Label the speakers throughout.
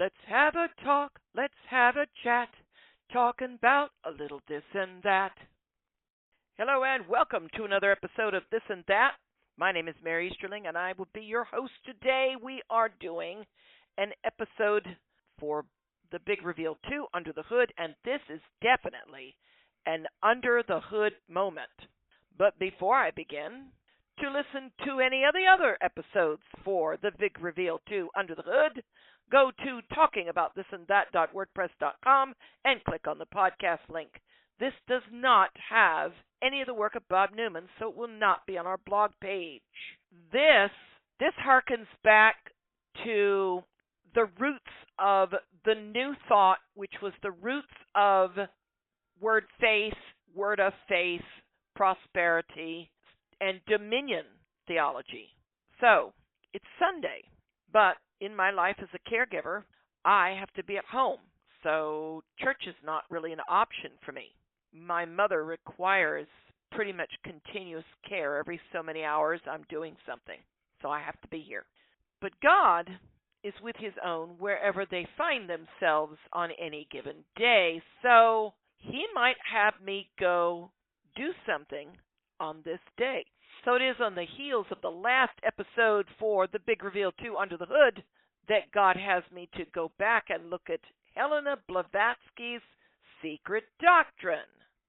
Speaker 1: Let's have a talk, let's have a chat, talking about a little this and that. Hello and welcome to another episode of This and That. My name is Mary Easterling and I will be your host today. We are doing an episode for the Big Reveal 2, Under the Hood, and this is definitely an Under the Hood moment. But before I begin, to listen to any of the other episodes for the Big Reveal 2, Under the Hood, go to talkingaboutthistandthat.wordpress.com and click on the podcast link. This does not have any of the work of Bob Newman, so it will not be on our blog page. This harkens back to the roots of the New Thought, which was the roots of word of faith, prosperity, and Dominion Theology. So, it's Sunday, but in my life as a caregiver, I have to be at home, so church is not really an option for me. My mother requires pretty much continuous care. Every so many hours I'm doing something, so I have to be here. But God is with his own wherever they find themselves on any given day, so he might have me go do something on this day. So it is on the heels of the last episode for the Big Reveal 2, Under the Hood, that God has me to go back and look at Helena Blavatsky's Secret Doctrine.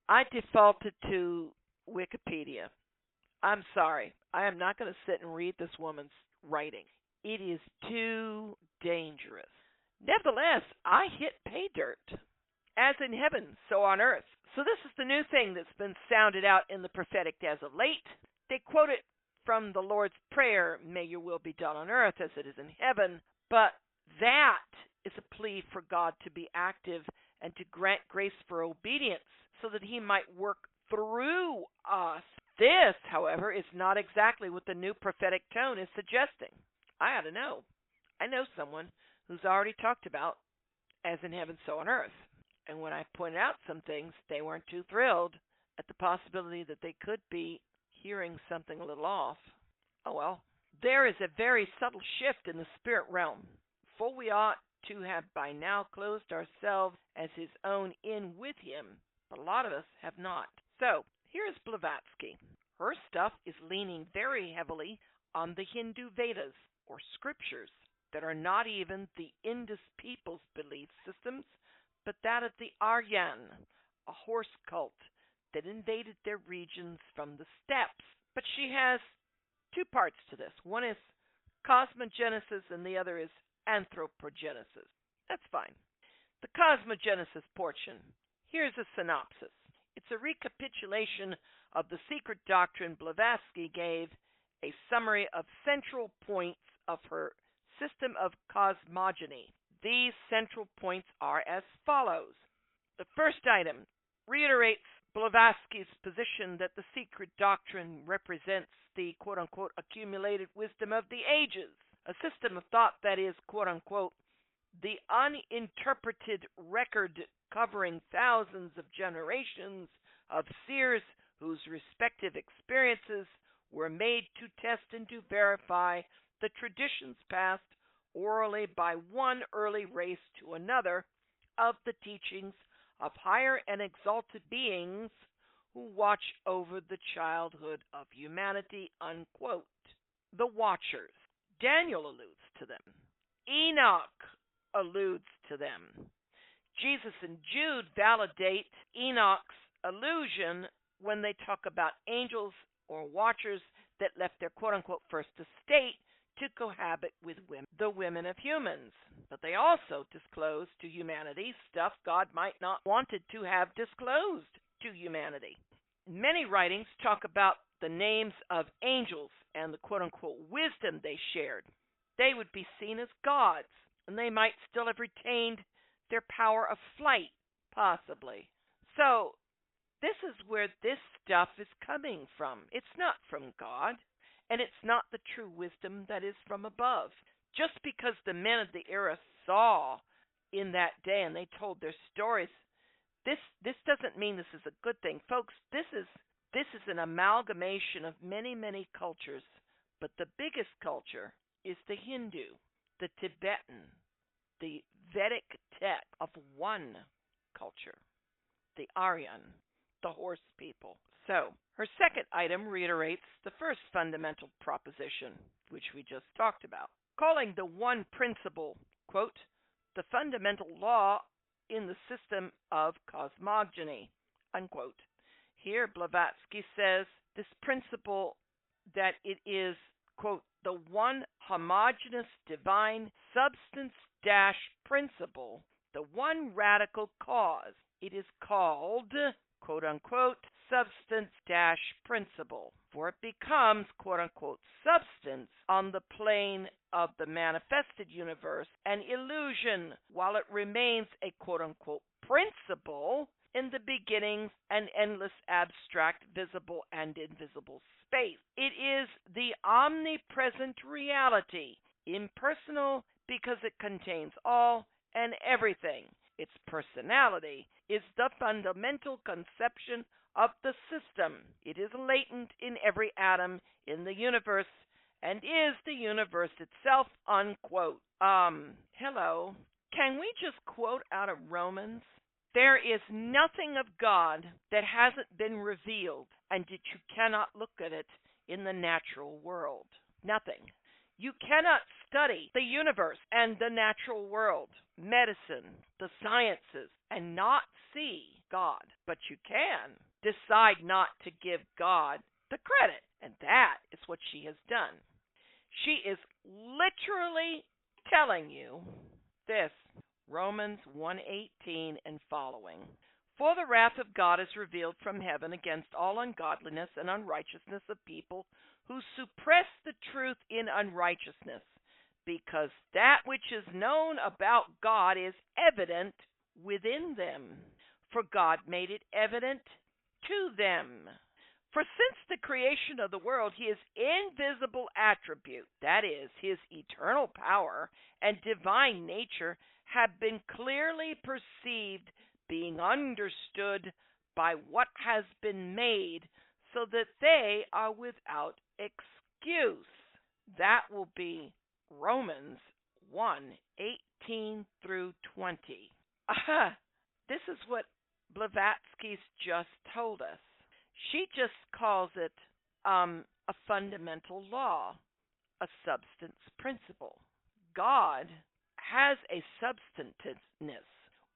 Speaker 1: I defaulted to Wikipedia. I'm sorry. I am not going to sit and read this woman's writing. It is too dangerous. Nevertheless, I hit pay dirt. As in heaven, so on earth. So this is the new thing that's been sounded out in the prophetic as of late. They quote it from the Lord's Prayer, may your will be done on earth as it is in heaven. But that is a plea for God to be active and to grant grace for obedience so that he might work through us. This, however, is not exactly what the new prophetic tone is suggesting. I ought to know. I know someone who's already talked about as in heaven, so on earth. And when I pointed out some things, they weren't too thrilled at the possibility that they could be hearing something a little off. Oh well. There is a very subtle shift in the spirit realm, for we ought to have by now closed ourselves as his own in with him, but a lot of us have not. So, here's Blavatsky. Her stuff is leaning very heavily on the Hindu Vedas, or scriptures, that are not even the Indus people's belief systems, but that of the Aryan, a horse cult that invaded their regions from the steppes. But she has two parts to this. One is cosmogenesis and the other is anthropogenesis. That's fine. The cosmogenesis portion. Here's a synopsis. It's a recapitulation of the secret doctrine Blavatsky gave, a summary of central points of her system of cosmogony. These central points are as follows. The first item reiterates Blavatsky's position that the secret doctrine represents the quote-unquote accumulated wisdom of the ages, a system of thought that is quote-unquote the uninterpreted record covering thousands of generations of seers whose respective experiences were made to test and to verify the traditions passed orally by one early race to another of the teachings of higher and exalted beings who watch over the childhood of humanity, unquote. The Watchers. Daniel alludes to them. Enoch alludes to them. Jesus and Jude validate Enoch's allusion when they talk about angels or watchers that left their quote-unquote first estate to cohabit with the women of humans. But they also disclose to humanity stuff God might not wanted to have disclosed to humanity. Many writings talk about the names of angels and the quote-unquote wisdom they shared. They would be seen as gods, and they might still have retained their power of flight, possibly. So, this is where this stuff is coming from. It's not from God. And it's not the true wisdom that is from above. Just because the men of the era saw in that day and they told their stories, this doesn't mean this is a good thing. Folks, this is an amalgamation of many, many cultures. But the biggest culture is the Hindu, the Tibetan, the Vedic text of one culture, the Aryan, the horse people. So, her second item reiterates the first fundamental proposition, which we just talked about, calling the one principle, quote, the fundamental law in the system of cosmogony, unquote. Here, Blavatsky says this principle that it is, quote, the one homogeneous divine substance dash principle, the one radical cause. It is called, quote unquote, substance dash principle, for it becomes, quote unquote, substance on the plane of the manifested universe, an illusion, while it remains a quote unquote principle in the beginnings and endless abstract visible and invisible space. It is the omnipresent reality, impersonal because it contains all and everything. Its personality is the fundamental conception of the system. It is latent in every atom in the universe and is the universe itself, unquote. Hello. Can we just quote out of Romans? There is nothing of God that hasn't been revealed and that you cannot look at it in the natural world. Nothing. You cannot study the universe and the natural world, medicine, the sciences, and not see God. But you can decide not to give God the credit, and that is what she has done. She is literally telling you this, Romans 1:18 and following. For the wrath of God is revealed from heaven against all ungodliness and unrighteousness of people who suppress the truth in unrighteousness, because that which is known about God is evident within them, for God made it evident to them. For since the creation of the world, his invisible attribute, that is, his eternal power and divine nature, have been clearly perceived, being understood by what has been made, so that they are without excuse. That will be Romans 1:18 through 20. This is what Blavatsky's just told us. She just calls it a fundamental law, a substance principle. God has a substantiveness.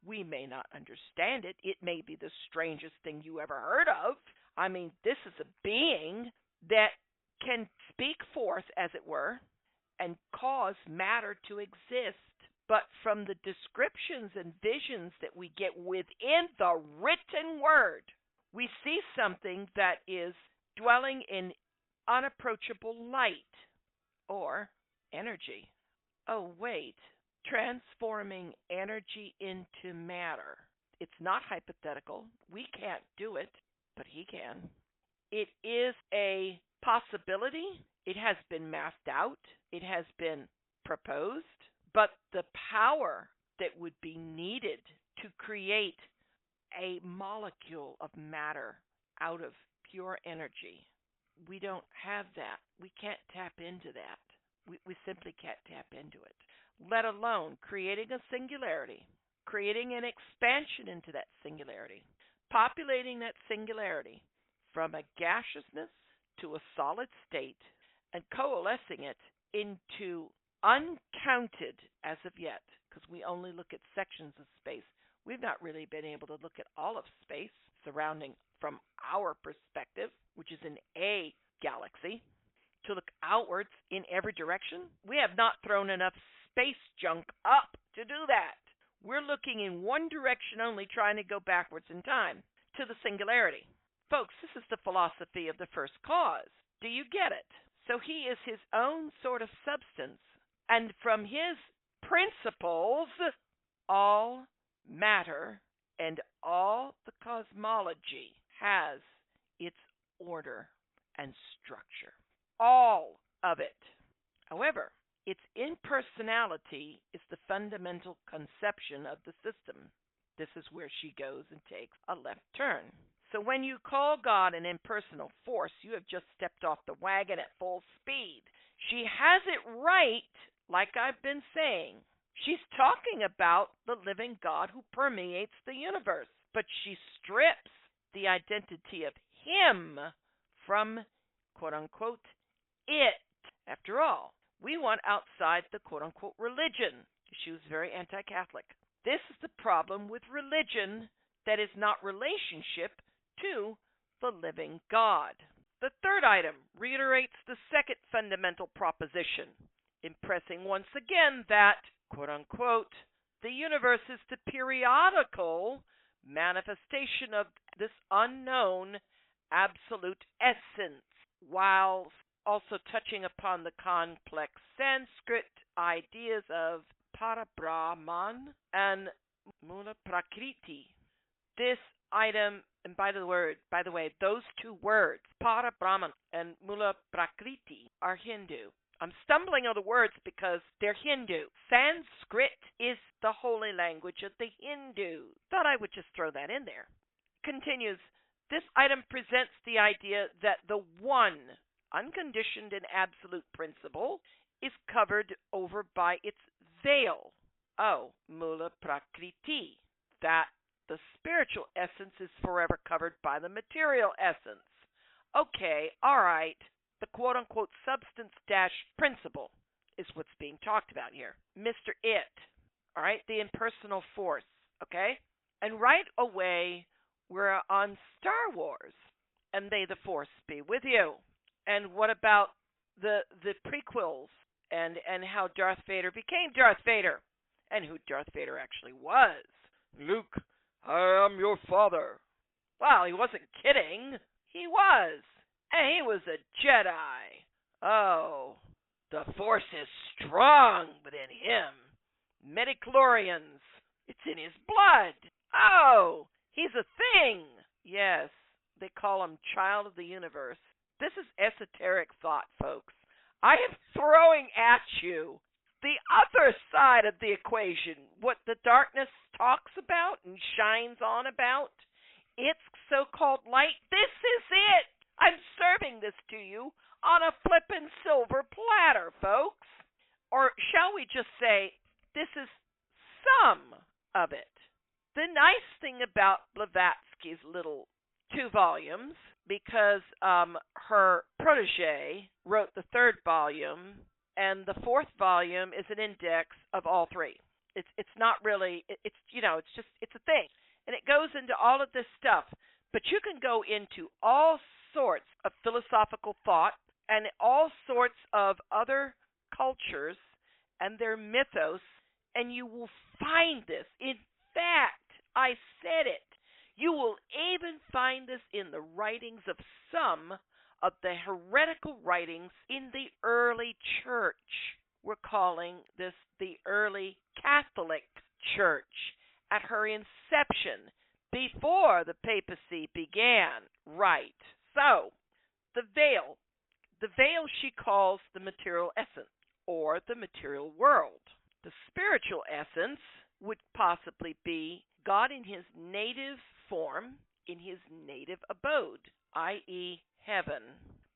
Speaker 1: We may not understand it. It may be the strangest thing you ever heard of. I mean, this is a being that can speak forth, as it were, and cause matter to exist. But from the descriptions and visions that we get within the written word, we see something that is dwelling in unapproachable light or energy. Oh, wait. Transforming energy into matter. It's not hypothetical. We can't do it, but he can. It is a possibility. It has been mapped out. It has been proposed. But the power that would be needed to create a molecule of matter out of pure energy, we don't have that. We can't tap into that. We simply can't tap into it, let alone creating a singularity, creating an expansion into that singularity, populating that singularity from a gaseousness to a solid state, and coalescing it into uncounted, as of yet, because we only look at sections of space. We've not really been able to look at all of space surrounding from our perspective, which is in a galaxy, to look outwards in every direction. We have not thrown enough space junk up to do that. We're looking in one direction only, trying to go backwards in time to the singularity. Folks, this is the philosophy of the first cause. Do you get it? So he is his own sort of substance, and from his principles, all matter and all the cosmology has its order and structure. All of it. However, its impersonality is the fundamental conception of the system. This is where she goes and takes a left turn. So when you call God an impersonal force, you have just stepped off the wagon at full speed. She has it right, like I've been saying. She's talking about the living God who permeates the universe, but she strips the identity of him from, quote-unquote, it. After all, we want outside the quote-unquote religion. She was very anti-Catholic. This is the problem with religion that is not relationship to the living God. The third item reiterates the second fundamental proposition, impressing once again that, quote-unquote, the universe is the periodical manifestation of this unknown absolute essence, while also touching upon the complex Sanskrit ideas of Parabrahman and Mula Prakriti. This item, and by the way, those two words, Parabrahman and Mula Prakriti, are Hindu. I'm stumbling on the words because they're Hindu. Sanskrit is the holy language of the Hindus. Thought I would just throw that in there. Continues, this item presents the idea that the one unconditioned and absolute principle is covered over by its veil. Oh, Mula Prakriti. That the spiritual essence is forever covered by the material essence. Okay, all right. The quote-unquote substance-principle is what's being talked about here. Mr. It, all right, the impersonal force, okay? And right away, we're on Star Wars, and may the force be with you. And what about the prequels and how Darth Vader became Darth Vader and who Darth Vader actually was? Luke, I am your father. Well, he wasn't kidding. He was. And he was a Jedi. Oh, the force is strong within him. Midichlorians, it's in his blood. Oh, he's a thing. Yes, they call him child of the universe. This is esoteric thought, folks. I am throwing at you the other side of the equation, what the darkness talks about and shines on about. It's so-called light. This is it. I'm serving this to you on a flippin' silver platter, folks. Or shall we just say, this is some of it. The nice thing about Blavatsky's little 2 volumes, because her protege wrote the 3rd volume, and the 4th volume is an index of all 3. It's not really, it's a thing. And it goes into all of this stuff. But you can go into all sorts of philosophical thought and all sorts of other cultures and their mythos, and you will find this. In fact, I said it. You will even find this in the writings of some of the heretical writings in the early church. We're calling this the early Catholic Church at her inception, before the papacy began. Right. So, the veil she calls the material essence, or the material world. The spiritual essence would possibly be God in his native form, in his native abode, i.e. heaven.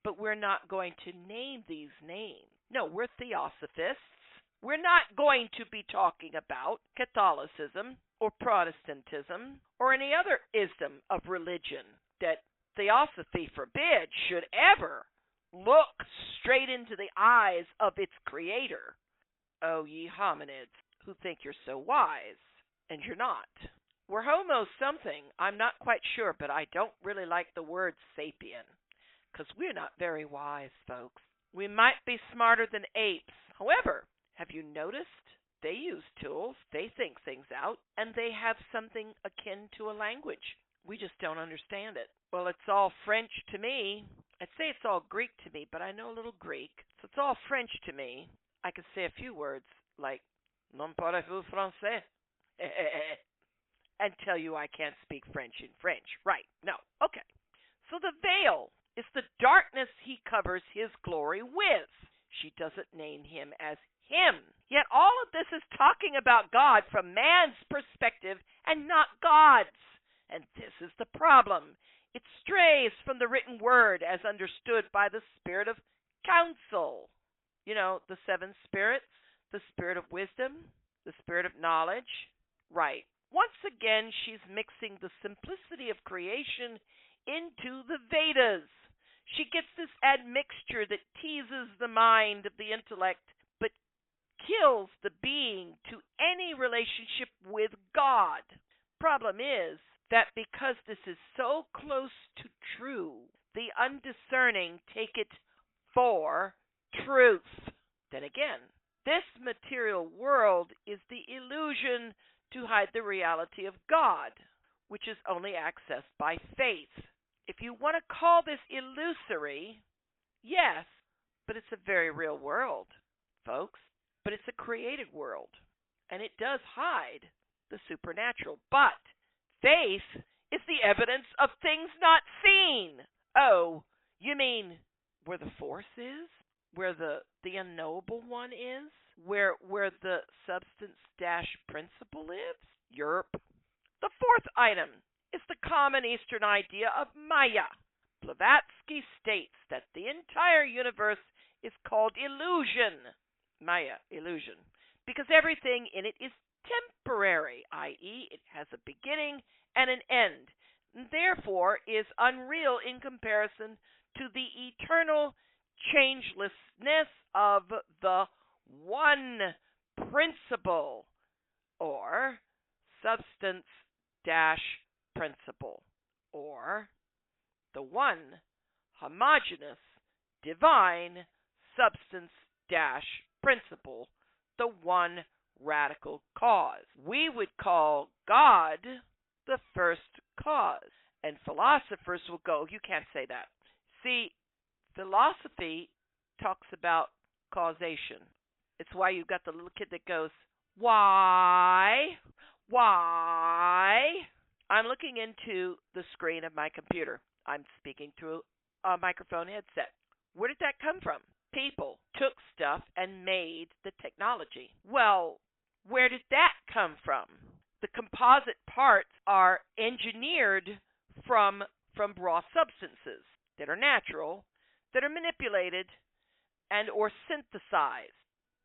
Speaker 1: But we're not going to name these names. No, we're theosophists. We're not going to be talking about Catholicism or Protestantism or any other ism of religion that theosophy forbids should ever look straight into the eyes of its creator. Oh, ye hominids who think you're so wise, and you're not. We're homo something, I'm not quite sure, but I don't really like the word sapien, because we're not very wise, folks. We might be smarter than apes. However, have you noticed? They use tools, they think things out, and they have something akin to a language. We just don't understand it. Well, it's all French to me. I'd say it's all Greek to me, but I know a little Greek, so it's all French to me. I could say a few words like, non parlez-vous français? And tell you I can't speak French in French. Right, no, okay. So the veil is the darkness he covers his glory with. She doesn't name him as him. Yet all of this is talking about God from man's perspective and not God's. And this is the problem. It strays from the written word as understood by the spirit of counsel. You know, the 7 spirits, the spirit of wisdom, The spirit of knowledge? Right. Once again, she's mixing the simplicity of creation into the Vedas. She gets this admixture that teases the mind of the intellect, but kills the being to any relationship with God. Problem is that because this is so close to true, the undiscerning take it for truth. Then again, this material world is the illusion to hide the reality of God, which is only accessed by faith. If you want to call this illusory, yes, but it's a very real world, folks. But it's a created world, and it does hide the supernatural. But faith is the evidence of things not seen. Oh, you mean where the force is? Where the unknowable one is? Where the substance-principle lives? Yerp. The fourth item is the common Eastern idea of Maya. Blavatsky states that the entire universe is called illusion. Maya, illusion. Because everything in it is temporary, i.e., it has a beginning and an end, and therefore is unreal in comparison to the eternal changelessness of the one principle, or substance-principle, or the one homogeneous divine substance-principle, the one radical cause. We would call God the first cause. And philosophers will go, you can't say that. See, philosophy talks about causation. It's why you've got the little kid that goes, why? Why? I'm looking into the screen of my computer. I'm speaking through a microphone headset. Where did that come from? People took stuff and made the technology. Well, where did that come from? The composite parts are engineered from raw substances that are natural, that are manipulated, and or synthesized.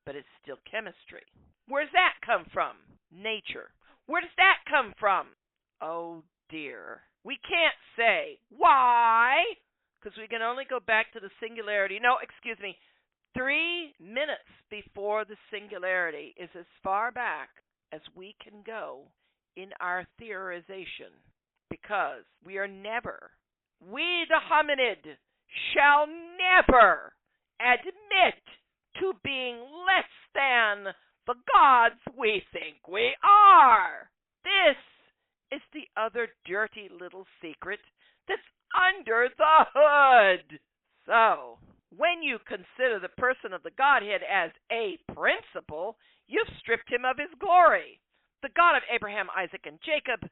Speaker 1: But it's still chemistry. Where does that come from? Nature. Where does that come from? Oh dear. We can't say why, because we can only go back to the singularity. No, excuse me. 3 minutes before the singularity is as far back as we can go in our theorization, because we are never, we the hominid, shall never admit to being less than the gods we think we are. This is the other dirty little secret that's under the hood. So, when you consider the person of the Godhead as a principle, you've stripped him of his glory. The God of Abraham, Isaac, and Jacob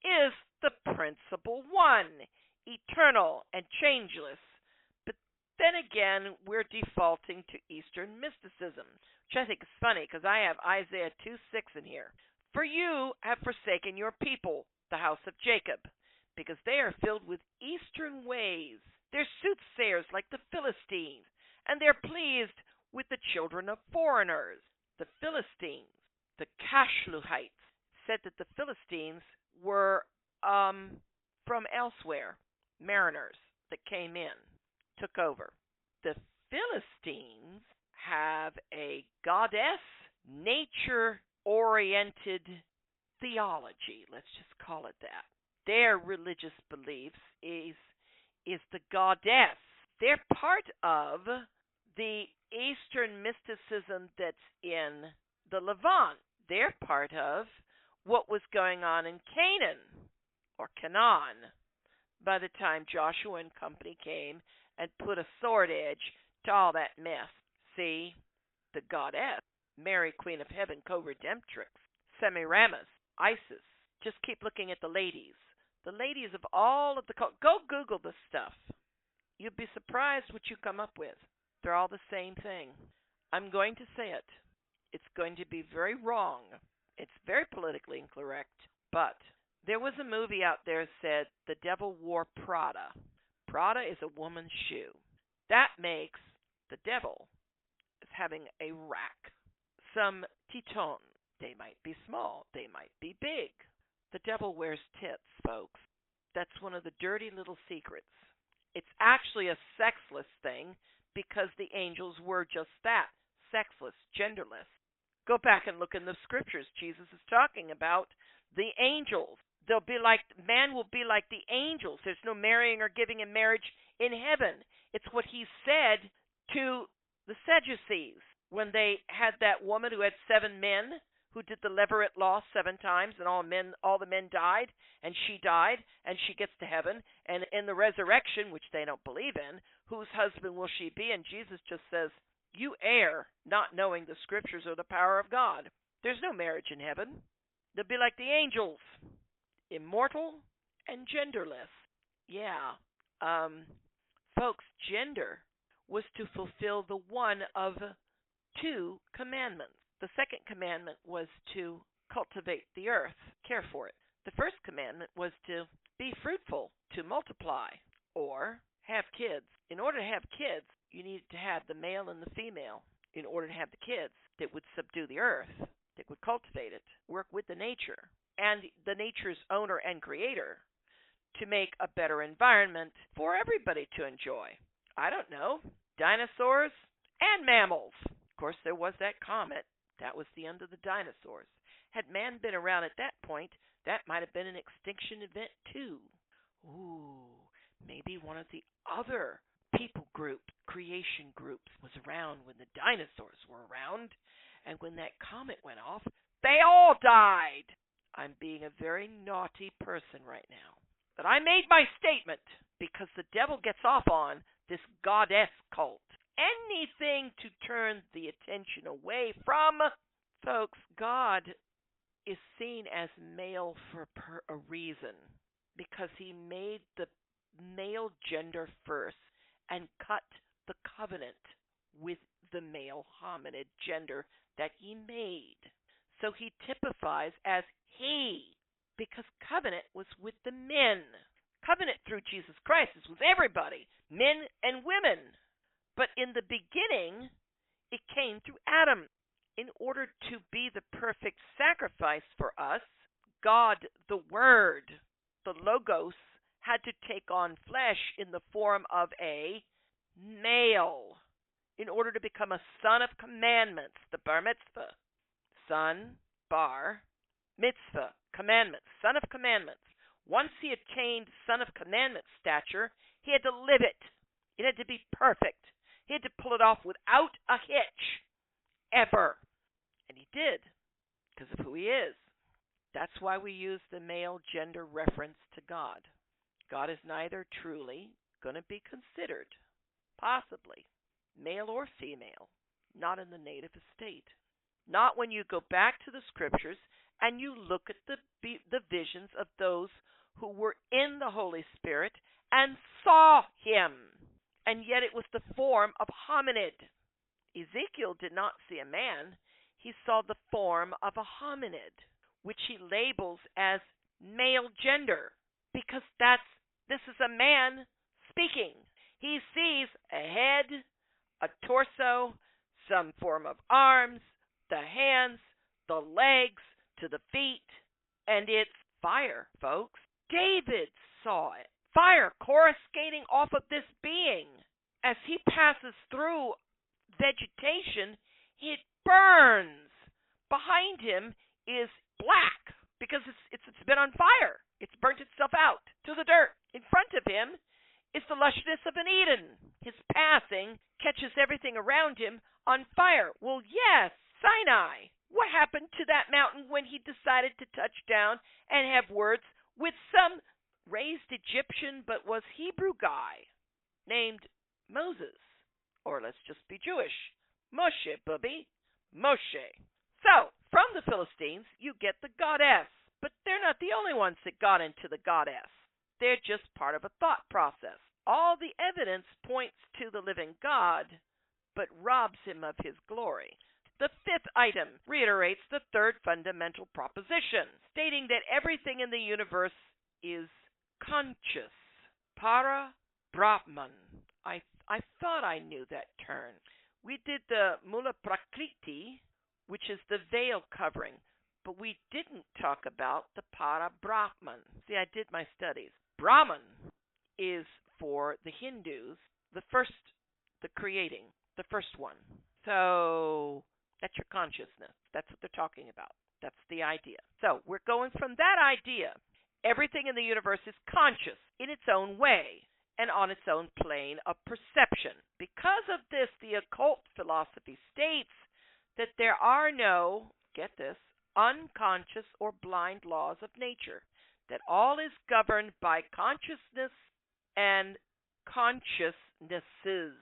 Speaker 1: is the principal one, eternal and changeless. But then again, we're defaulting to Eastern mysticism, which I think is funny because I have Isaiah 2:6 in here. For you have forsaken your people, the house of Jacob, because they are filled with Eastern ways. They're soothsayers like the Philistines, and they're pleased with the children of foreigners. The Philistines, the Cashluhites, said that the Philistines were from elsewhere, mariners that came in, took over. The Philistines have a goddess, nature-oriented theology, let's just call it that. Their religious beliefs is the goddess. They're part of the Eastern mysticism that's in the Levant. They're part of what was going on in Canaan, or Canaan, by the time Joshua and company came and put a sword edge to all that mess. See, the goddess, Mary, Queen of Heaven, co-redemptrix, Semiramis, Isis. Just keep looking at the ladies. The ladies of all of the go Google this stuff. You'd be surprised what you come up with. They're all the same thing. I'm going to say it. It's going to be very wrong. It's very politically incorrect. But there was a movie out there that said the devil wore Prada. Prada is a woman's shoe. That makes the devil as having a rack, some Titon, They might be small. They might be big. The devil wears tits, folks. That's one of the dirty little secrets. It's actually a sexless thing because the angels were just that, sexless, genderless. Go back and look in the scriptures. Jesus is talking about the angels. Man will be like the angels. There's no marrying or giving in marriage in heaven. It's what he said to the Sadducees when they had that woman who had 7 men who did the levirate law 7 times, and all the men died, and she died, and she gets to heaven, and in the resurrection, which they don't believe in, whose husband will she be? And Jesus just says, you err, not knowing the scriptures or the power of God. There's no marriage in heaven. They'll be like the angels, immortal and genderless. Yeah. Folks, gender was to fulfill the one of 2 commandments. The second commandment was to cultivate the earth, care for it. The first commandment was to be fruitful, to multiply, or have kids. In order to have kids, you needed to have the male and the female in order to have the kids that would subdue the earth, that would cultivate it, work with the nature, and the nature's owner and creator to make a better environment for everybody to enjoy. I don't know, dinosaurs and mammals. Of course, there was that comet. That was the end of the dinosaurs. Had man been around at that point, that might have been an extinction event too. Ooh, maybe one of the other people groups, creation groups, was around when the dinosaurs were around, and when that comet went off, they all died. I'm being a very naughty person right now. But I made my statement because the devil gets off on this goddess cult. Anything to turn the attention away from, folks, God is seen as male for a reason, because he made the male gender first and cut the covenant with the male hominid gender that he made. So he typifies as he, because covenant was with the men. Covenant through Jesus Christ is with everybody, men and women. But in the beginning, it came through Adam. In order to be the perfect sacrifice for us, God, the Word, the Logos, had to take on flesh in the form of a male in order to become a son of commandments, the bar mitzvah. Son, bar, mitzvah, commandments, son of commandments. Once he attained son of commandment stature, he had to live it. It had to be perfect. He had to pull it off without a hitch, ever. And he did, because of who he is. That's why we use the male gender reference to God. God is neither truly going to be considered, possibly, male or female, not in the native estate. Not when you go back to the scriptures and you look at the visions of those who were in the Holy Spirit and saw him. And yet it was the form of hominid. Ezekiel did not see a man. He saw the form of a hominid, which he labels as male gender, because this is a man speaking. He sees a head, a torso, some form of arms, the hands, the legs, to the feet, and it's fire, folks. David saw it. Fire coruscating off of this being. As he passes through vegetation, it burns. Behind him is black because it's been on fire. It's burnt itself out to the dirt. In front of him is the lushness of an Eden. His passing catches everything around him on fire. Well, yes, Sinai. What happened to that mountain when he decided to touch down and have words with some raised Egyptian but was Hebrew guy named Moses? Or let's just be Jewish. Moshe, bubby. Moshe. So, from the Philistines, you get the goddess. But they're not the only ones that got into the goddess. They're just part of a thought process. All the evidence points to the living God, but robs him of his glory. The fifth item reiterates the third fundamental proposition, stating that everything in the universe is conscious. Para Brahman. I thought I knew that term. We did the Mula Prakriti, which is the veil covering. But we didn't talk about the Para Brahman. See, I did my studies. Brahman is for the Hindus, the creating, the first one. So that's your consciousness. That's what they're talking about. That's the idea. So we're going from that idea. Everything in the universe is conscious in its own way and on its own plane of perception. Because of this, the occult philosophy states that there are no, get this, unconscious or blind laws of nature, that all is governed by consciousness and consciousnesses.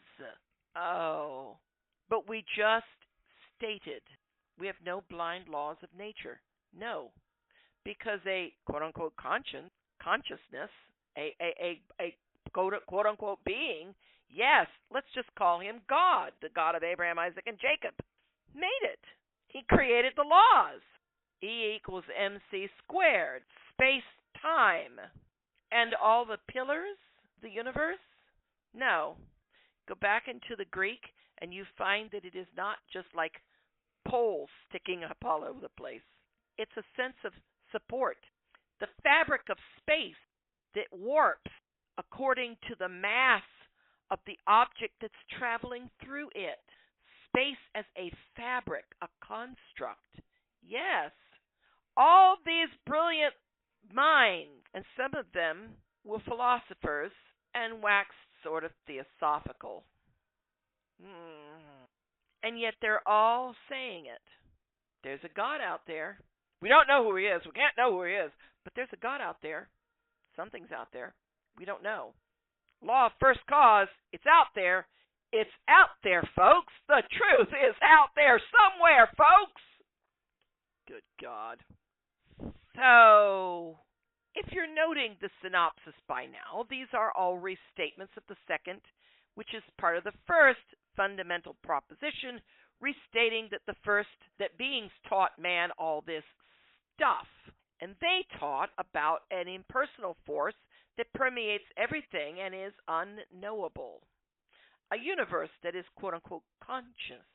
Speaker 1: Oh, but we just stated we have no blind laws of nature. No, because a quote-unquote consciousness, a quote-unquote being, yes, let's just call him God, the God of Abraham, Isaac, and Jacob, made it. He created the laws. E equals mc squared, space-time. And all the pillars, the universe? No. Go back into the Greek, and you find that it is not just like poles sticking up all over the place. It's a sense of support. The fabric of space that warps according to the mass of the object that's traveling through it. Space as a fabric, a construct. Yes. All these brilliant minds, and some of them were philosophers and waxed sort of theosophical. And yet they're all saying it. There's a God out there. We don't know who he is. We can't know who he is. But there's a God out there. Something's out there. We don't know. Law of first cause, it's out there. It's out there, folks. The truth is out there somewhere, folks. Good God. So, if you're noting the synopsis by now, these are all restatements of the second, which is part of the first fundamental proposition, restating that that beings taught man all this stuff. And they taught about an impersonal force that permeates everything and is unknowable. A universe that is quote-unquote conscious,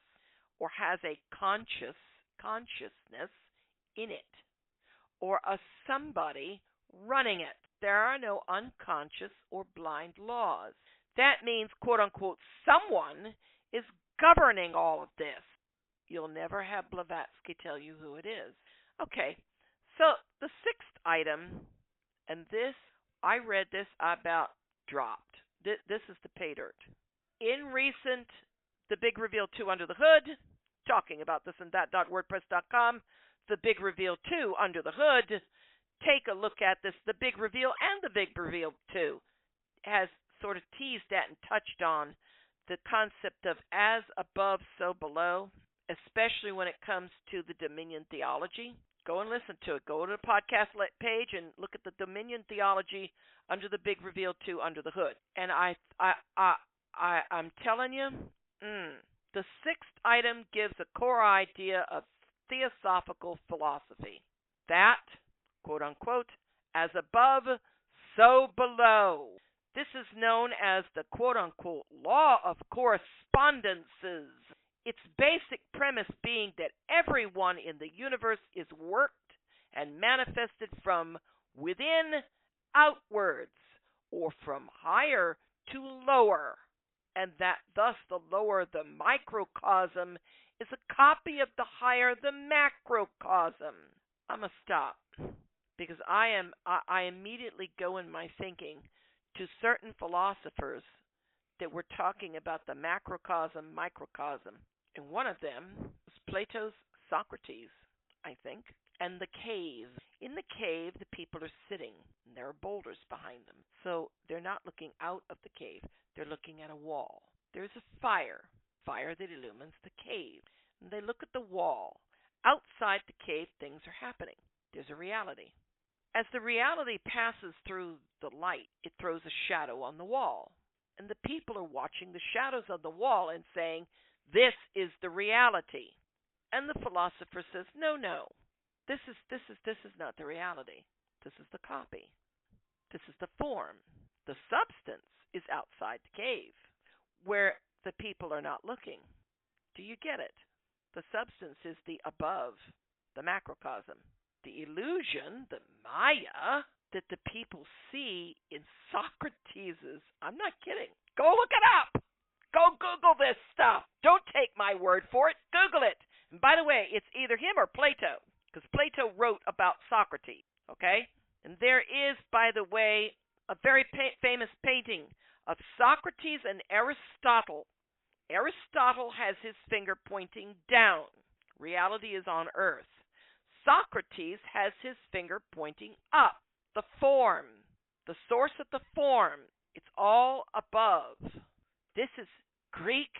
Speaker 1: or has a consciousness in it, or a somebody running it. There are no unconscious or blind laws. That means, quote-unquote, someone is governing all of this. You'll never have Blavatsky tell you who it is. Okay, so the sixth item, and this, I read this, I about dropped. This is the pay dirt. In recent, the Big Reveal 2 Under the Hood, talking about this and that.wordpress.com, the Big Reveal 2 Under the Hood, take a look at this. The Big Reveal and the Big Reveal 2 has sort of teased at and touched on the concept of as above, so below, especially when it comes to the Dominion Theology. Go and listen to it. Go to the podcast page and look at the Dominion Theology under the Big Reveal 2 Under the Hood. And I'm telling you, the sixth item gives a core idea of theosophical philosophy. That, quote unquote, as above, so below. This is known as the quote unquote law of correspondences. Its basic premise being that everyone in the universe is worked and manifested from within outwards, or from higher to lower, and that thus the lower the microcosm is a copy of the higher the macrocosm. I'm going to stop, because I immediately go in my thinking to certain philosophers that were talking about the macrocosm, microcosm. And one of them was Plato's Socrates, I think, and the cave. In the cave, the people are sitting, and there are boulders behind them. So they're not looking out of the cave. They're looking at a wall. There's a fire that illumines the cave. And they look at the wall. Outside the cave, things are happening. There's a reality. As the reality passes through the light, it throws a shadow on the wall. And the people are watching the shadows on the wall and saying, this is the reality. And the philosopher says, no, this is not the reality. This is the copy. This is the form. The substance is outside the cave, where the people are not looking. Do you get it? The substance is the above, the macrocosm. The illusion, the Maya, that the people see in Socrates' I'm not kidding. Go look it up. Go Google this stuff. Don't take my word for it. Google it. And by the way, it's either him or Plato, because Plato wrote about Socrates, okay? And there is, by the way, a very famous painting of Socrates and Aristotle. Aristotle has his finger pointing down. Reality is on earth. Socrates has his finger pointing up. The form, the source of the form, it's all above. This is Greek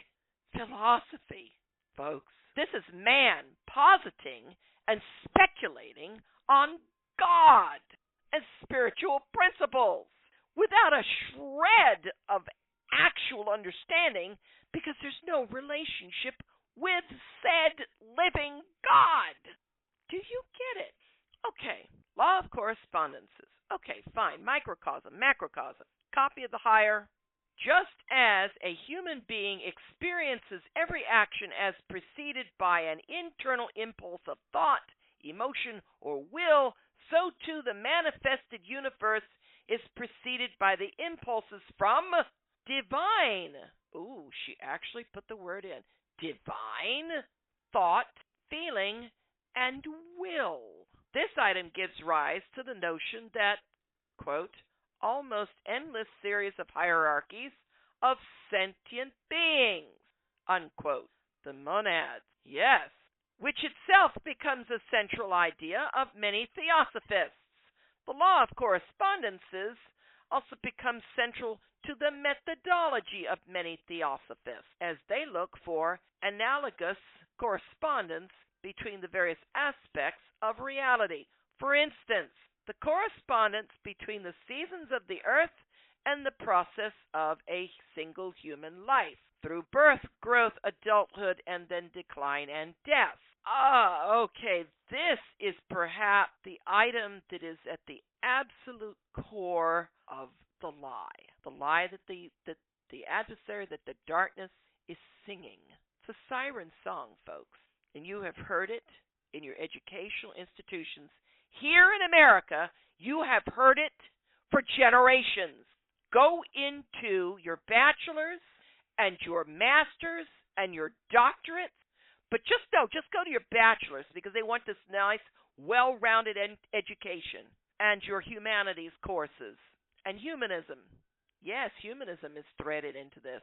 Speaker 1: philosophy, folks. This is man positing and speculating on God and spiritual principles without a shred of actual understanding, because there's no relationship with said living God. Do you get it? Okay, law of correspondences. Okay, fine. Microcosm, macrocosm. Copy of the higher. Just as a human being experiences every action as preceded by an internal impulse of thought, emotion, or will, so too the manifested universe is preceded by the impulses from divine. Ooh, she actually put the word in. Divine thought, feeling, and will. This item gives rise to the notion that, quote, almost endless series of hierarchies of sentient beings, unquote, the monads, yes, which itself becomes a central idea of many theosophists. The law of correspondences also becomes central to the methodology of many theosophists, as they look for analogous correspondence between the various aspects of reality. For instance, the correspondence between the seasons of the earth and the process of a single human life, through birth, growth, adulthood, and then decline and death. Okay, this is perhaps the item that is at the absolute core of the lie that the adversary, that the darkness is singing. It's a siren song, folks, and you have heard it in your educational institutions. Here in America, you have heard it for generations. Go into your bachelor's and your master's and your doctorates, but just go to your bachelor's, because they want this nice, well-rounded education, and your humanities courses. And humanism. Yes, humanism is threaded into this.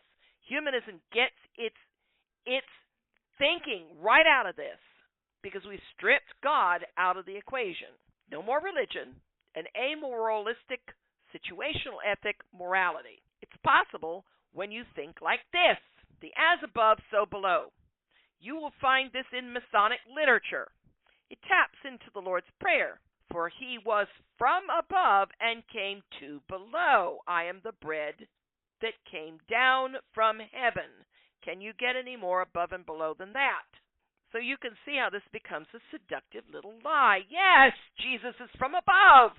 Speaker 1: Humanism gets its thinking right out of this, because we stripped God out of the equation. No more religion, an amoralistic, situational ethic morality. It's possible when you think like this, the as above, so below. You will find this in Masonic literature. It taps into the Lord's Prayer, for he was from above and came to below. I am the bread that came down from heaven. Can you get any more above and below than that? So you can see how this becomes a seductive little lie. Yes, Jesus is from above.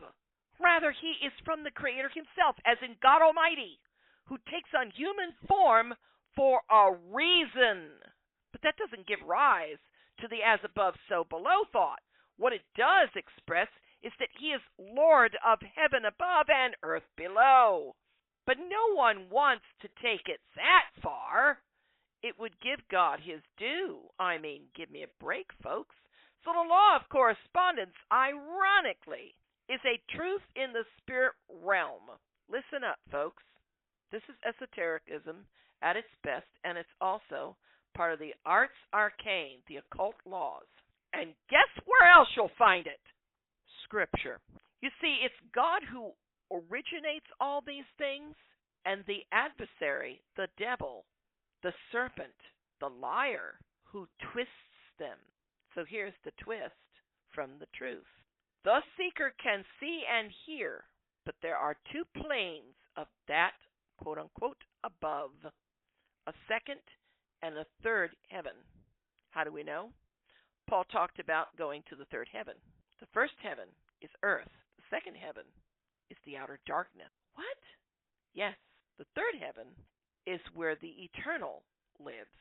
Speaker 1: Rather, he is from the Creator himself, as in God Almighty, who takes on human form for a reason. But that doesn't give rise to the as above, so below thought. What it does express is that he is Lord of heaven above and earth below. But no one wants to take it that far. It would give God his due. I mean, give me a break, folks. So the law of correspondence, ironically, is a truth in the spirit realm. Listen up, folks. This is esotericism at its best, and it's also part of the arts arcane, the occult laws. And guess where else you'll find it? Scripture. You see, it's God who originates all these things, and the adversary, the devil, the serpent, the liar, who twists them. So here's the twist from the truth. The seeker can see and hear, but there are two planes of that, quote-unquote, above, a second and a third heaven. How do we know? Paul talked about going to the third heaven. The first heaven is earth. The second heaven is the outer darkness. What? Yes, the third heaven is where the eternal lives.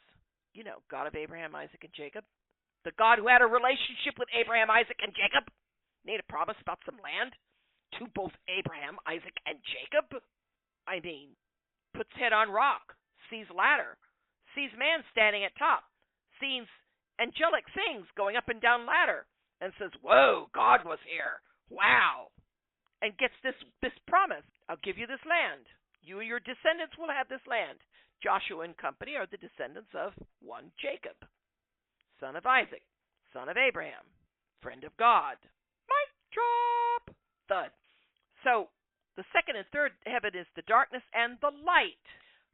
Speaker 1: God of Abraham, Isaac, and Jacob. The God who had a relationship with Abraham, Isaac, and Jacob made a promise about some land to both Abraham, Isaac, and Jacob. I mean, puts head on rock, sees ladder, sees man standing at top, sees angelic things going up and down ladder, and says, whoa, God was here. Wow. And gets this promise. I'll give you this land. You and your descendants will have this land. Joshua and company are the descendants of one Jacob, son of Isaac, son of Abraham, friend of God. Mic drop. Thud. So the second and third heaven is the darkness and the light.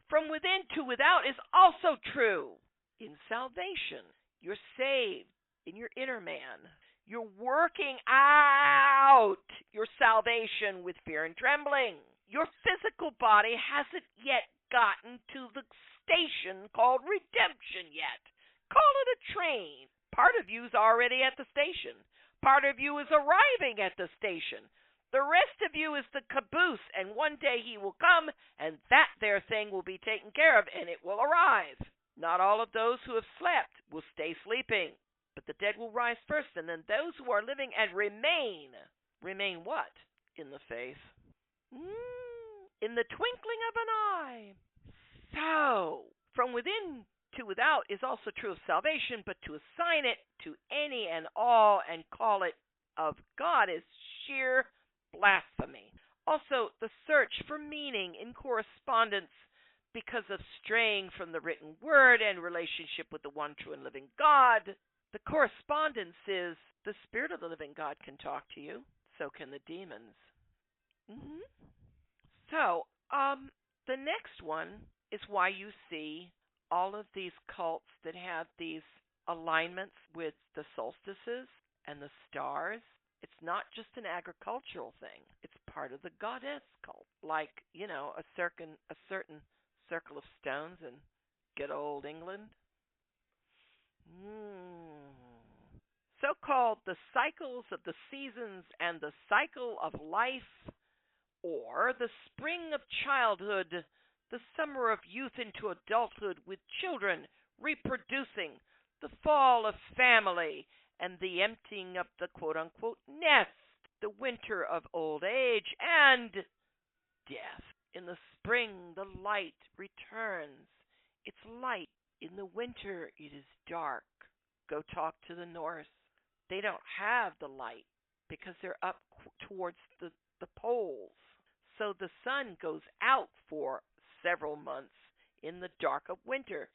Speaker 1: From within to without is also true. In salvation, you're saved in your inner man. You're working out your salvation with fear and trembling. Your physical body hasn't yet gotten to the station called redemption yet. Call it a train. Part of you's already at the station. Part of you is arriving at the station. The rest of you is the caboose, and one day he will come, and that there thing will be taken care of, and it will arrive. Not all of those who have slept will stay sleeping, but the dead will rise first, and then those who are living and remain. Remain what? In the faith. In the twinkling of an eye. So, from within to without is also true of salvation, but to assign it to any and all and call it of God is sheer blasphemy. Also, the search for meaning in correspondence because of straying from the written word and relationship with the one true and living God. The correspondence is the Spirit of the living God can talk to you. So can the demons. So, the next one is why you see all of these cults that have these alignments with the solstices and the stars. It's not just an agricultural thing. It's part of the goddess cult. Like, a certain circle of stones in good old England. So-called the cycles of the seasons and the cycle of life, or the spring of childhood, the summer of youth into adulthood with children reproducing, the fall of family, and the emptying of the quote-unquote nest, the winter of old age, and death. In the spring, the light returns. It's light. In the winter, it is dark. Go talk to the Norse. They don't have the light because they're up towards the poles. So the sun goes out for several months in the dark of winter.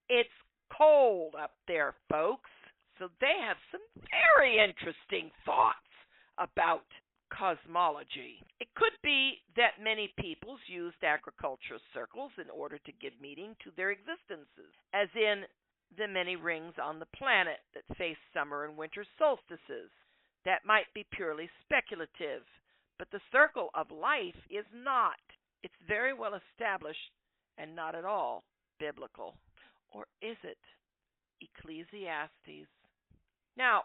Speaker 1: It's cold up there, folks. So they have some very interesting thoughts about cosmology. It could be that many peoples used agricultural circles in order to give meaning to their existences, as in the many rings on the planet that face summer and winter solstices. That might be purely speculative, but the circle of life is not. It's very well established and not at all biblical. Or is it? Ecclesiastes. Now,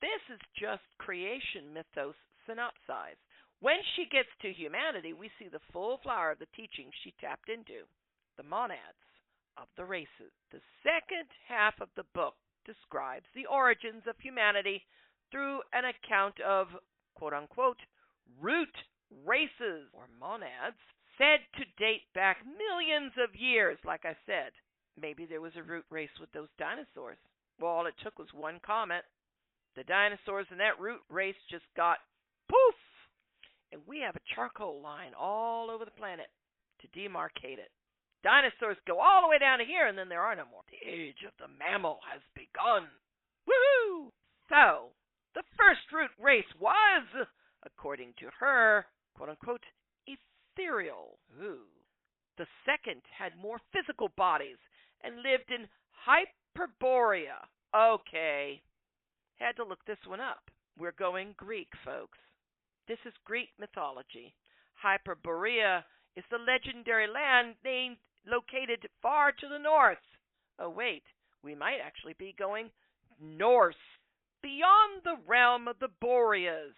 Speaker 1: this is just creation mythos synopsized. When she gets to humanity, we see the full flower of the teachings she tapped into, the monads of the races. The second half of the book describes the origins of humanity through an account of, quote-unquote, root races, or monads, said to date back millions of years. Like I said, maybe there was a root race with those dinosaurs. Well, all it took was one comet. The dinosaurs in that root race just got poof! And we have a charcoal line all over the planet to demarcate it. Dinosaurs go all the way down to here, and then there are no more. The age of the mammal has begun. Woohoo! So, the first root race was, according to her, quote-unquote, ethereal. Ooh. The second had more physical bodies and lived in Hyperborea. Okay. Had to look this one up. We're going Greek, folks. This is Greek mythology. Hyperborea is the legendary land located far to the north. Oh, wait. We might actually be going north, beyond the realm of the Boreas,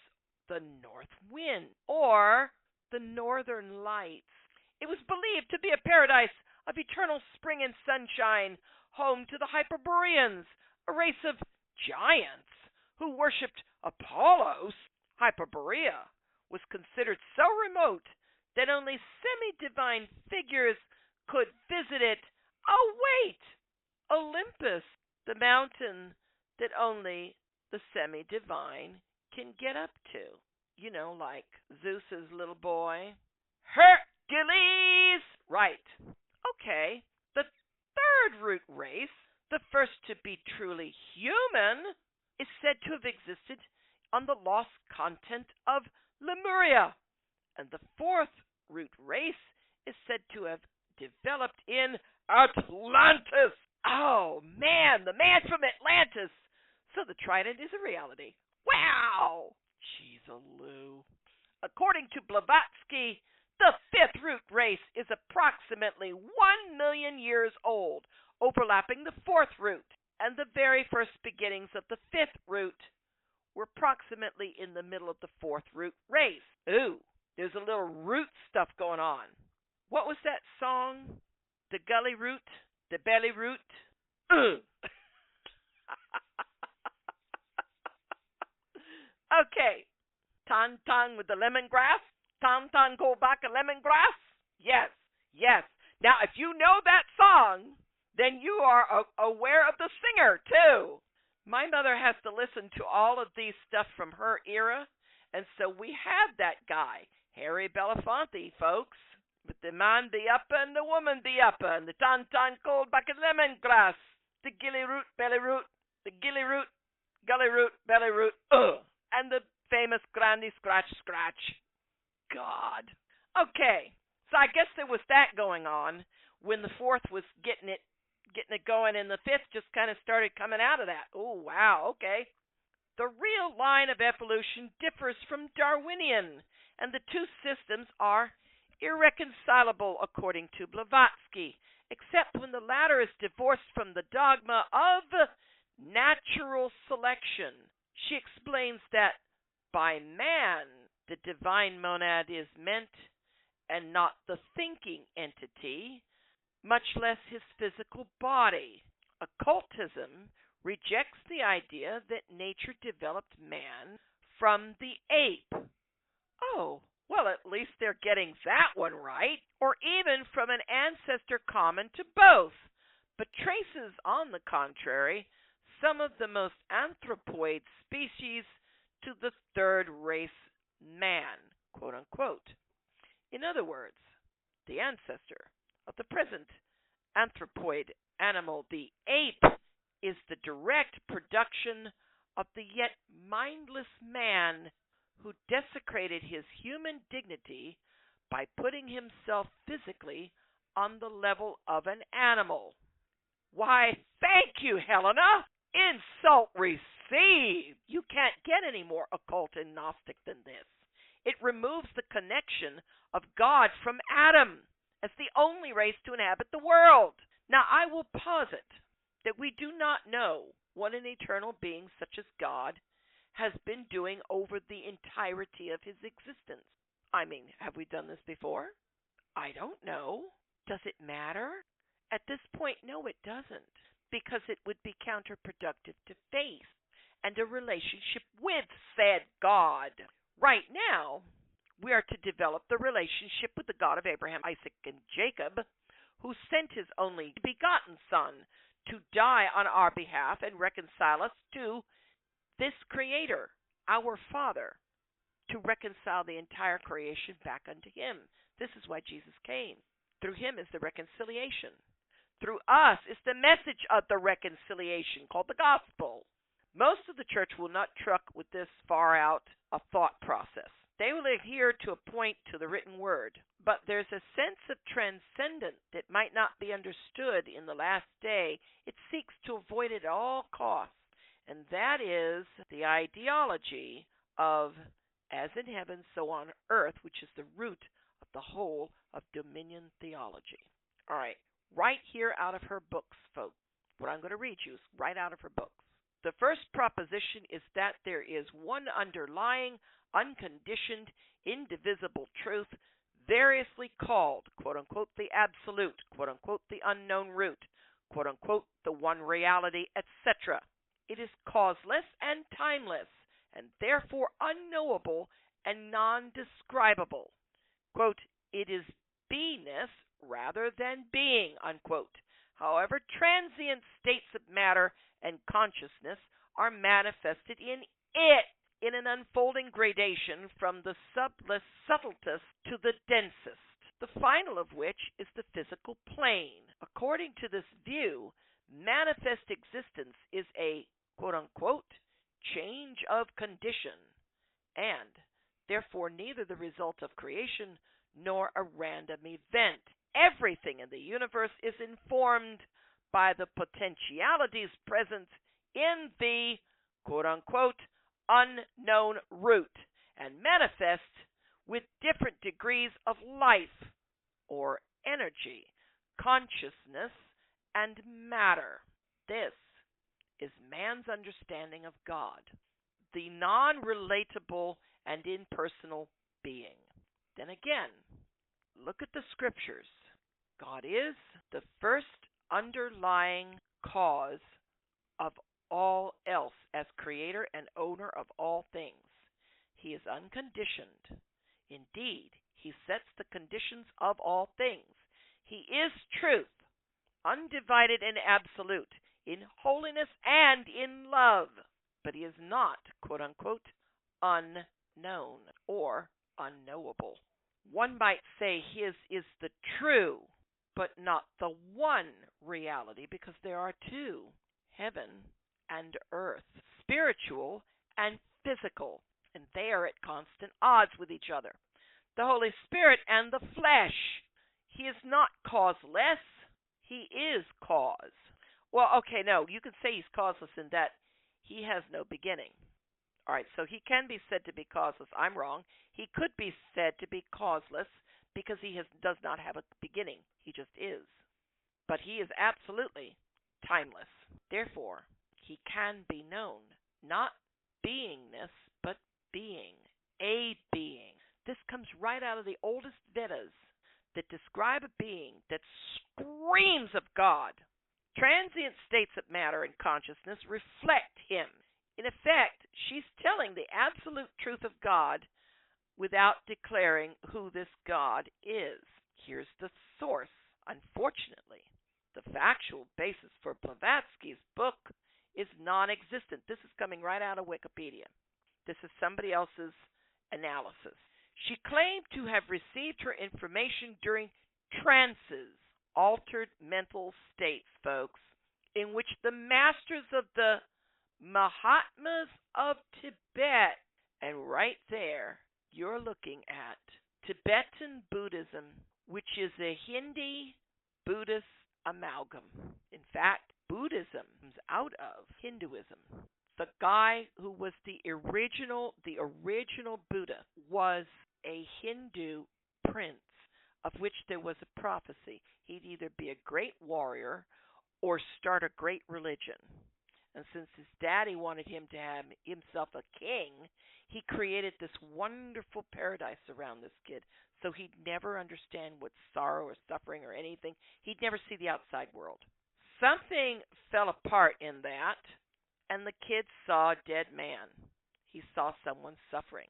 Speaker 1: the north wind, or the northern lights. It was believed to be a paradise of eternal spring and sunshine, home to the Hyperboreans, a race of giants who worshipped Apollos. Hyperborea was considered so remote that only semi-divine figures could visit it. Oh, wait! Olympus, the mountain that only the semi-divine can get up to. You know, like Zeus's little boy. Hercules! Right. Okay. The third root race, the first to be truly human, is said to have existed on the lost continent of Lemuria. And the fourth root race is said to have developed in Atlantis. Oh, man, the man from Atlantis. So the trident is a reality. Wow! Jeez-a-loo. According to Blavatsky, the fifth root race is approximately 1 million years old, overlapping the fourth root, and the very first beginnings of the fifth root were approximately in the middle of the fourth root race. Ooh, there's a little root stuff going on. What was that song? The gully root? The belly root? Okay. Ton with the lemongrass? Ton go back a lemongrass? Yes, yes. Now, if you know that song, then you are aware of the singer, too. My mother has to listen to all of these stuff from her era, and so we have that guy, Harry Belafonte, folks, with the man the upper and the woman the upper, and the ton cold back of lemongrass, the gilly root, belly root, the gilly root, gully root, belly root, and the famous grandy scratch. God. Okay, so I guess there was that going on when the fourth was getting it going, and the fifth just kind of started coming out of that. Oh, wow, okay. The real line of evolution differs from Darwinian, and the two systems are irreconcilable according to Blavatsky, except when the latter is divorced from the dogma of natural selection. She explains that by man, the divine monad is meant, and not the thinking entity, much less his physical body. Occultism rejects the idea that nature developed man from the ape. Oh, well, at least they're getting that one right. Or even from an ancestor common to both, but traces, on the contrary, some of the most anthropoid species to the third race man, quote unquote. In other words, the ancestor of the present anthropoid animal, the ape, is the direct production of the yet mindless man who desecrated his human dignity by putting himself physically on the level of an animal. Why, thank you, Helena! Insult received! You can't get any more occult and Gnostic than this. It removes the connection of God from Adam as the only race to inhabit the world. Now, I will posit that we do not know what an eternal being such as God has been doing over the entirety of his existence. I mean, have we done this before? I don't know. Does it matter? At this point, no, it doesn't, because it would be counterproductive to faith and a relationship with said God. Right now, we are to develop the relationship with the God of Abraham, Isaac, and Jacob, who sent his only begotten Son to die on our behalf and reconcile us to this Creator, our Father, to reconcile the entire creation back unto him. This is why Jesus came. Through him is the reconciliation. Through us is the message of the reconciliation called the gospel. Most of the church will not truck with this far out a thought process. They will adhere to a point to the written word, but there's a sense of transcendence that might not be understood in the last day. It seeks to avoid it at all costs, and that is the ideology of as in heaven, so on earth, which is the root of the whole of Dominion Theology. All right, right here out of her books, folks. What I'm going to read you is right out of her books. The first proposition is that there is one underlying, unconditioned, indivisible truth, variously called, quote-unquote, the absolute, quote-unquote, the unknown root, quote-unquote, the one reality, etc. It is causeless and timeless, and therefore unknowable and non-describable. Quote, it is beingness rather than being, unquote. However, transient states of matter and consciousness are manifested in it in an unfolding gradation from the subtlest to the densest, the final of which is the physical plane. According to this view, manifest existence is a quote-unquote change of condition, and therefore neither the result of creation nor a random event. Everything in the universe is informed by the potentialities present in the quote-unquote unknown root and manifest with different degrees of life or energy, consciousness, and matter. This is man's understanding of God, the non-relatable and impersonal being. Then again, look at the scriptures. God is the first underlying cause of all else as creator and owner of all things. He is unconditioned. Indeed, he sets the conditions of all things. He is truth, undivided and absolute, in holiness and in love. But he is not, quote-unquote, unknown or unknowable. One might say his is the true, but not the one reality, because there are two, heaven and earth, spiritual and physical, and they are at constant odds with each other. The Holy Spirit and the flesh. He is not causeless. He is cause. Well, okay, no, you can say he's causeless in that he has no beginning. All right, so he can be said to be causeless. I'm wrong. He could be said to be causeless because he does not have a beginning. He just is. But he is absolutely timeless. Therefore, he can be known, not beingness, but being, a being. This comes right out of the oldest Vedas that describe a being that screams of God. Transient states of matter and consciousness reflect him. In effect, she's telling the absolute truth of God without declaring who this God is. Here's the source. Unfortunately, the factual basis for Blavatsky's book is non-existent. This is coming right out of Wikipedia. This is somebody else's analysis. She claimed to have received her information during trances, altered mental states, folks, in which the masters of the Mahatmas of Tibet, and right there, you're looking at Tibetan Buddhism, which is a Hindi-Buddhist amalgam. In fact, Buddhism comes out of Hinduism. The guy who was the original Buddha was a Hindu prince, of which there was a prophecy. He'd either be a great warrior or start a great religion. And since his daddy wanted him to have himself a king, he created this wonderful paradise around this kid. So he'd never understand what sorrow or suffering or anything. He'd never see the outside world. Something fell apart in that, and the kid saw a dead man. He saw someone suffering.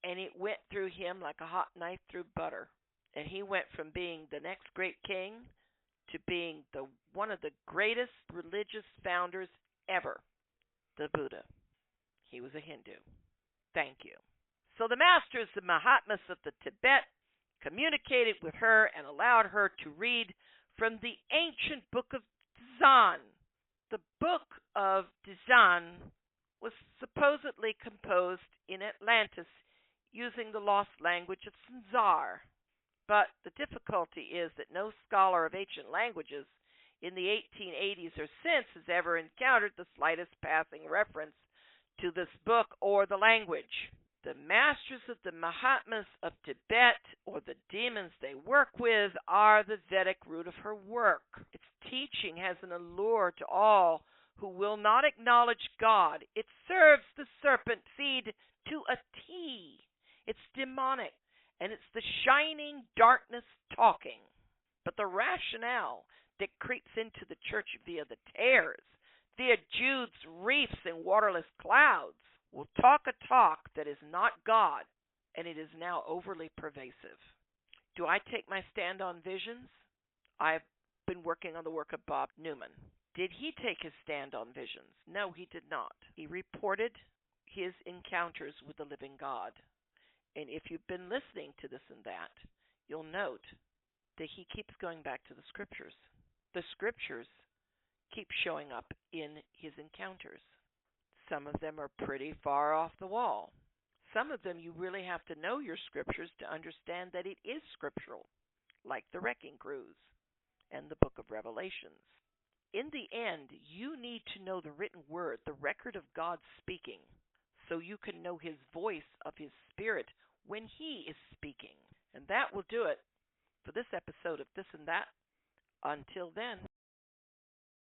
Speaker 1: And it went through him like a hot knife through butter. And he went from being the next great king to being one of the greatest religious founders ever, the Buddha. He was a Hindu. Thank you. So the masters, the Mahatmas of the Tibet, communicated with her and allowed her to read from the ancient book of Dzan. The book of Dzan was supposedly composed in Atlantis using the lost language of Sanzar. But the difficulty is that no scholar of ancient languages in the 1880s or since has ever encountered the slightest passing reference to this book or the language. The masters of the Mahatmas of Tibet, or the demons they work with, are the Vedic root of her work. Its teaching has an allure to all who will not acknowledge God. It serves the serpent seed to a T. It's demonic, and it's the shining darkness talking. But the rationale Gnostic creeps into the church via the tares, via Jude's reefs and waterless clouds, will talk a talk that is not God, and it is now overly pervasive. Do I take my stand on visions? I've been working on the work of Bob Newman. Did he take his stand on visions? No, he did not. He reported his encounters with the living God. And if you've been listening to this and that, you'll note that he keeps going back to the Scriptures. The Scriptures keep showing up in his encounters. Some of them are pretty far off the wall. Some of them you really have to know your Scriptures to understand that it is scriptural, like the Wrecking Cruise and the book of Revelations. In the end, you need to know the written word, the record of God speaking, so you can know his voice of his Spirit when he is speaking. And that will do it for this episode of This and That. Until then,